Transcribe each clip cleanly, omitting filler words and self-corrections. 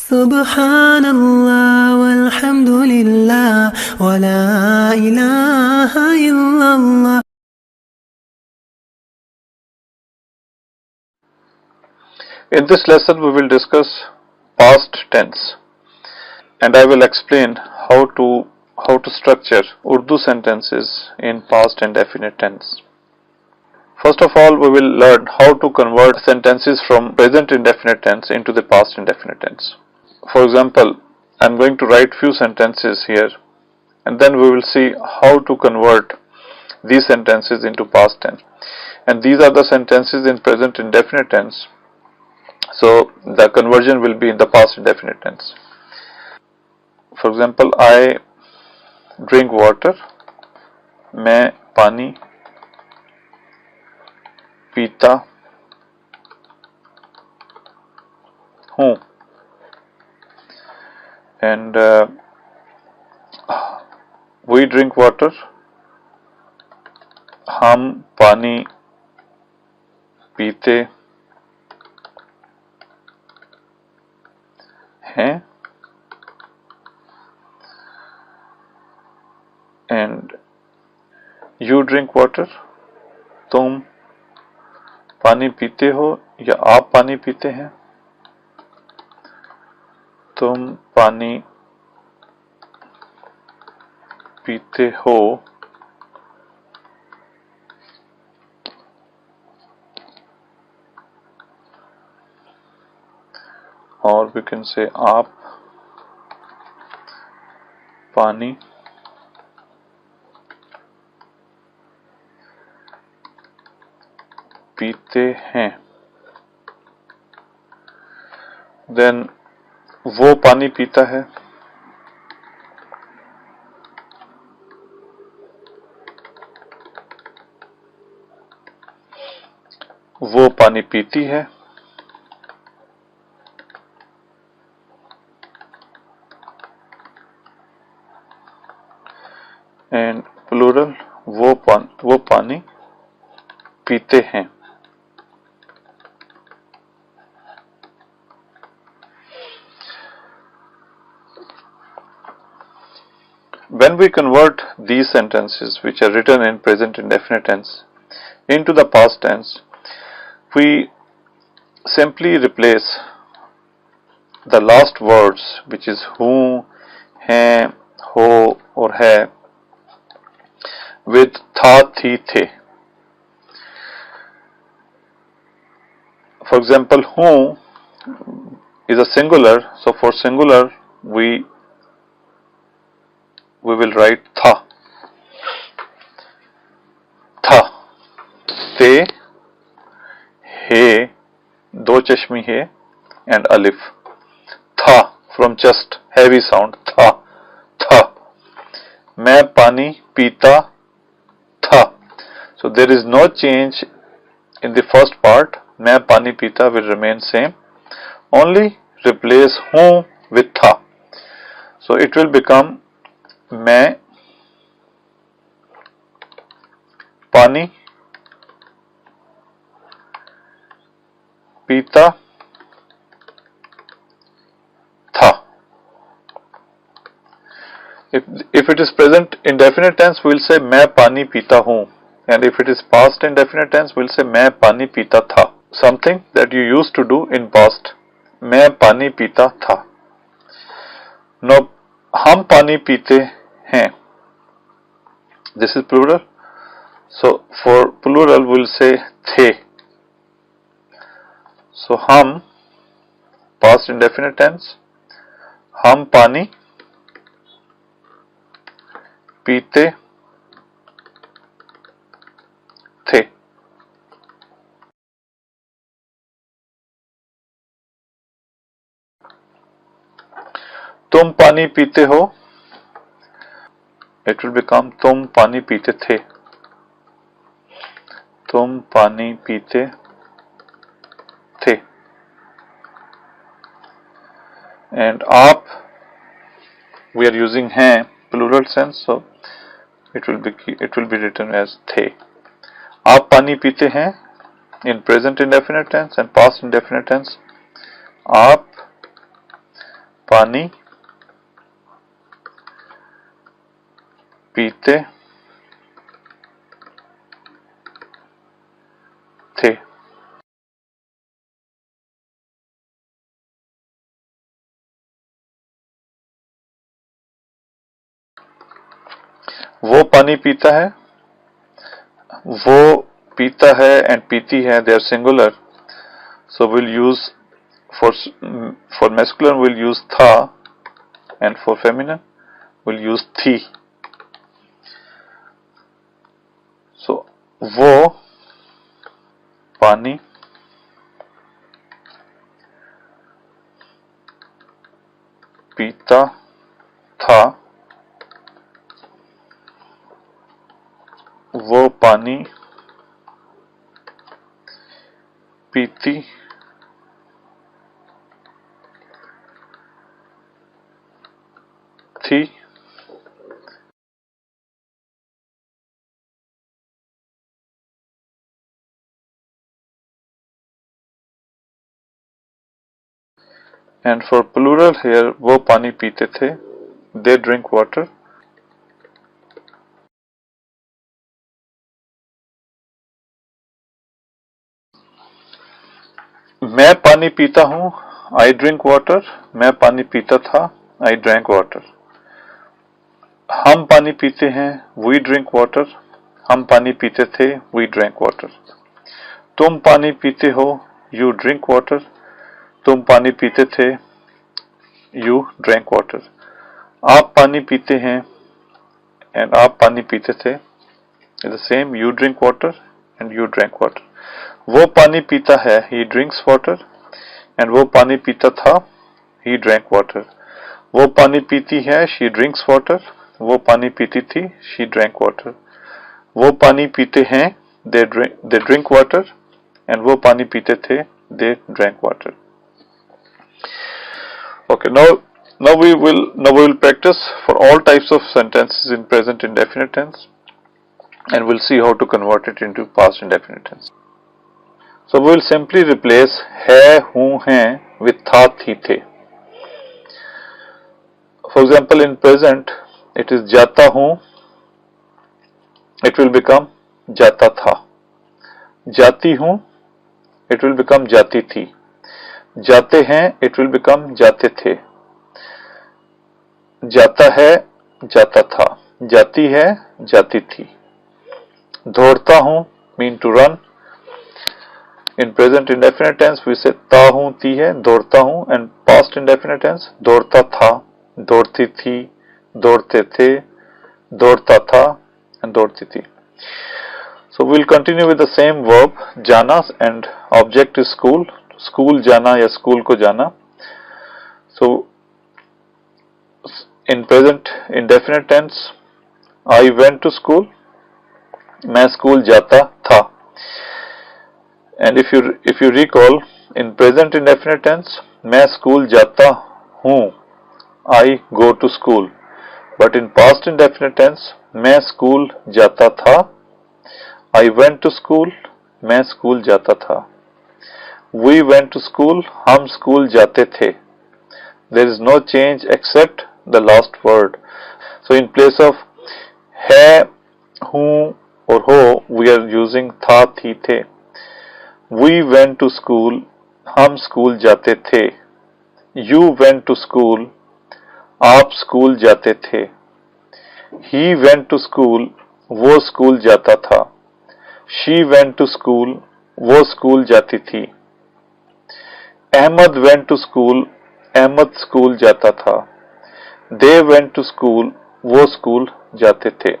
Subhanallah walhamdulillah wa la ilaha illallah. In this lesson we will discuss past tense and I will explain how to structure Urdu sentences in past indefinite tense. First of all, we will learn how to convert sentences from present indefinite tense into the past indefinite tense. For example, I am going to write few sentences here and then we will see how to convert these sentences into past tense. And these are the sentences in present indefinite tense. So the conversion will be in the past indefinite tense. For example, I drink water. मैं पानी पीता हूँ. And we drink water. हम पानी पीते हैं. And you drink water. तुम पानी पीते हो या आप पानी पीते हैं. तुम पानी पीते हो. Or we can say आप पानी पीते हैं. Then वो पानी पीता है. वो पानी पीती है. And plural वो पानी पीते हैं. When we convert these sentences which are written in present indefinite tense into the past tense, we simply replace the last words which is हूँ, हैं, हो or है with था, थी, थे. For example, हूँ is a singular, so for singular we will write था. था, ते, हे, दो चश्मी है and alif. था from just heavy sound. था, था. मैं पानी पीता था. So there is no change in the first part. मैं पानी पीता will remain same. Only replace हूँ with था. So it will become मैं पानी पीता था. If it is present indefinite tense, we will say मैं पानी पीता हूँ. And if it is past indefinite tense, we will say मैं पानी पीता था. Something that you used to do in past. मैं पानी पीता था. Now, हम पानी पीते हैं. This is plural. So, for plural, we will say थे. So, हम, past indefinite tense, हम पानी पीते थे. तुम पानी पीते हो. It will become तुम पानी पीते थे. तुम पानी पीते थे. And आप, we are using हैं plural sense, so it will be written as थे. आप पानी पीते हैं in present indefinite tense and past indefinite tense. आप पानी पीते थे। वो पानी पीता है, वो पीता है एंड पीती है, they are singular, so we'll use for masculine we'll use tha and for feminine we'll use thi. So वो पानी पीता था, वो पानी पीती थी। And for plural here, वो पानी पीते थे, they drink water. मैं पानी पीता हूँ, I drink water. मैं पानी पीता था, I drank water. हम पानी पीते हैं, we drink water. हम पानी पीते थे, we drank water. तुम पानी पीते हो, you drink water. तुम पानी पीते थे, you drank water. आप पानी पीते हैं and आप पानी पीते थे, it's the same, you drink water and you drank water. वो पानी पीता है, he drinks water, and वो पानी पीता था, he drank water. वो पानी पीती है, she drinks water. वो पानी पीती थी, she drank water. वो पानी पीते हैं, they drink water, and वो पानी पीते थे, they drank water. Okay, now we will practice for all types of sentences in present indefinite tense, and we'll see how to convert it into past indefinite tense. So we will simply replace है, हूँ, हैं with था, थी, थे. For example, in present, it is जाता हूँ, it will become जाता था. जाती हूँ, it will become जाती थी. जाते हैं, it will become जाते थे. जाता है, जाता था. जाती है, जाती थी. दौड़ता हूँ mean to run. In present indefinite tense we say ता हूँ, ती है, दौड़ता हूँ, and past indefinite tense दौड़ता था, दौड़ती थी, दौड़ते थे, दौड़ता था and दौड़ती थी. So we'll continue with the same verb जाना and object is school. School जाना या school को जाना. So in present indefinite tense I went to school. मैं school जाता था. And if you recall, in present indefinite tense, मैं school जाता हूँ, I go to school. But in past indefinite tense, मैं school जाता था, I went to school, मैं school जाता था. We went to school, हम school जाते थे. There is no change except the last word. So in place of है, हूँ or हो, we are using था, थी, थे. We went to school, हम स्कूल जाते थे. You went to school, आप स्कूल जाते थे. He went to school, वो स्कूल जाता था. She went to school, वो स्कूल जाती थी. Ahmed went to school, Ahmed school जाता था. They went to school, वो स्कूल जाते थे.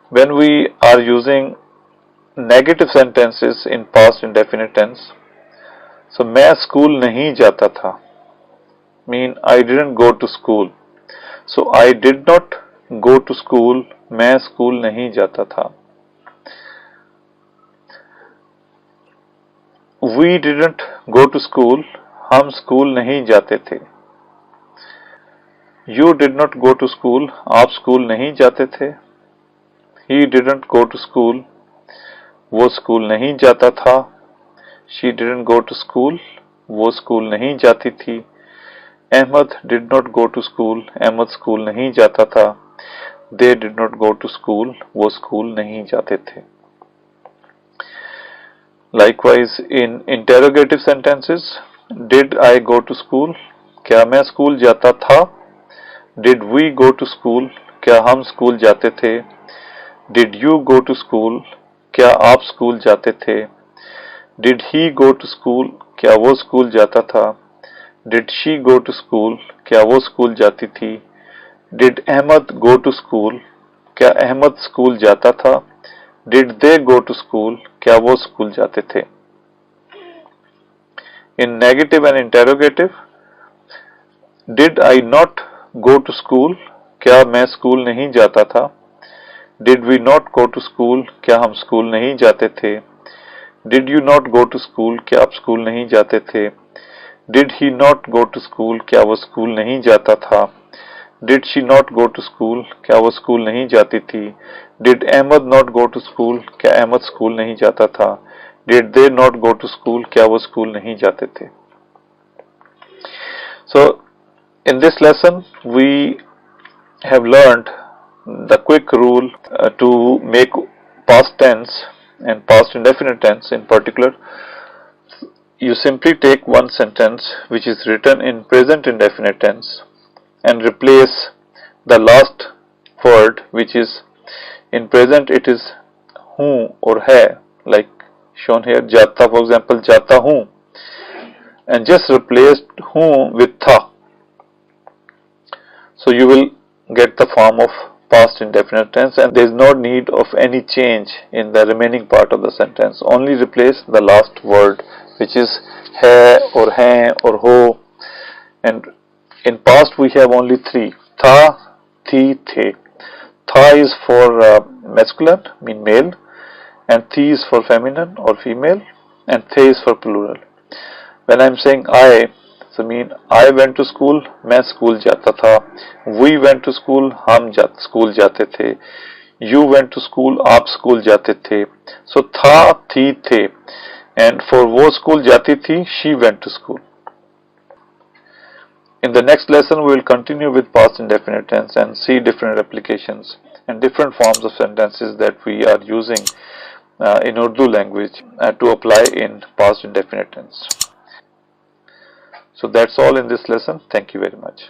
When we are using negative sentences in past indefinite tense, so मैं स्कूल नहीं जाता था mean I didn't go to school. So I did not go to school, मैं स्कूल नहीं जाता था. We didn't go to school, हम school नहीं जाते थे. You did not go to school, आप स्कूल नहीं जाते थे. He didn't go to school, वो स्कूल नहीं जाता था. She didn't go to school, वो स्कूल नहीं जाती थी. Ahmed did not go to school. Ahmed school नहीं जाता था. They did not go to school. वो स्कूल नहीं जाते थे. Likewise, in interrogative sentences, did I go to school? क्या मैं स्कूल जाता था? Did we go to school? क्या हम स्कूल जाते थे? Did you go to school? क्या आप स्कूल जाते थे? Did he go to school? क्या वो स्कूल जाता था? Did she go to school? क्या वो स्कूल जाती थी? Did Ahmed go to school? क्या अहमद स्कूल जाता था? Did they go to school? क्या वो स्कूल जाते थे? In negative and interrogative, did I not go to school? क्या मैं स्कूल नहीं जाता था? Did we not go to school? क्या हम स्कूल नहीं जाते थे? Did you not go to school? क्या आप स्कूल नहीं जाते थे? Did he not go to school? क्या वो स्कूल नहीं जाता था? Did she not go to school? क्या वो स्कूल नहीं जाती थी? Did Ahmed not go to school? क्या अहमद स्कूल नहीं जाता था? Did they not go to school? क्या वो स्कूल नहीं जाते थे? So, in this lesson, we have learned the quick rule to make past tense and past indefinite tense in particular. You simply take one sentence which is written in present indefinite tense and replace the last word, which is in present it is हूँ or है, like shown here, जाता, for example, जाता हूँ, and just replace हूँ with था. So you will get the form of past indefinite tense, and there is no need of any change in the remaining part of the sentence. Only replace the last word, which is है or हैं or हो. And in past we have only three: था, थी, थे. Tha is for masculine, mean male, and thi is for feminine or female, and the is for plural. When I am saying I, so mean I went to school, मैं school जाता था. We went to school, हम school जाते थे. You went to school, आप school जाते थे. So था, थी, थे, and for वो स्कूल जाती थी, she went to school. In the next lesson, we will continue with past indefinite tense and see different applications and different forms of sentences that we are using in Urdu language to apply in past indefinite tense. So that's all in this lesson. Thank you very much.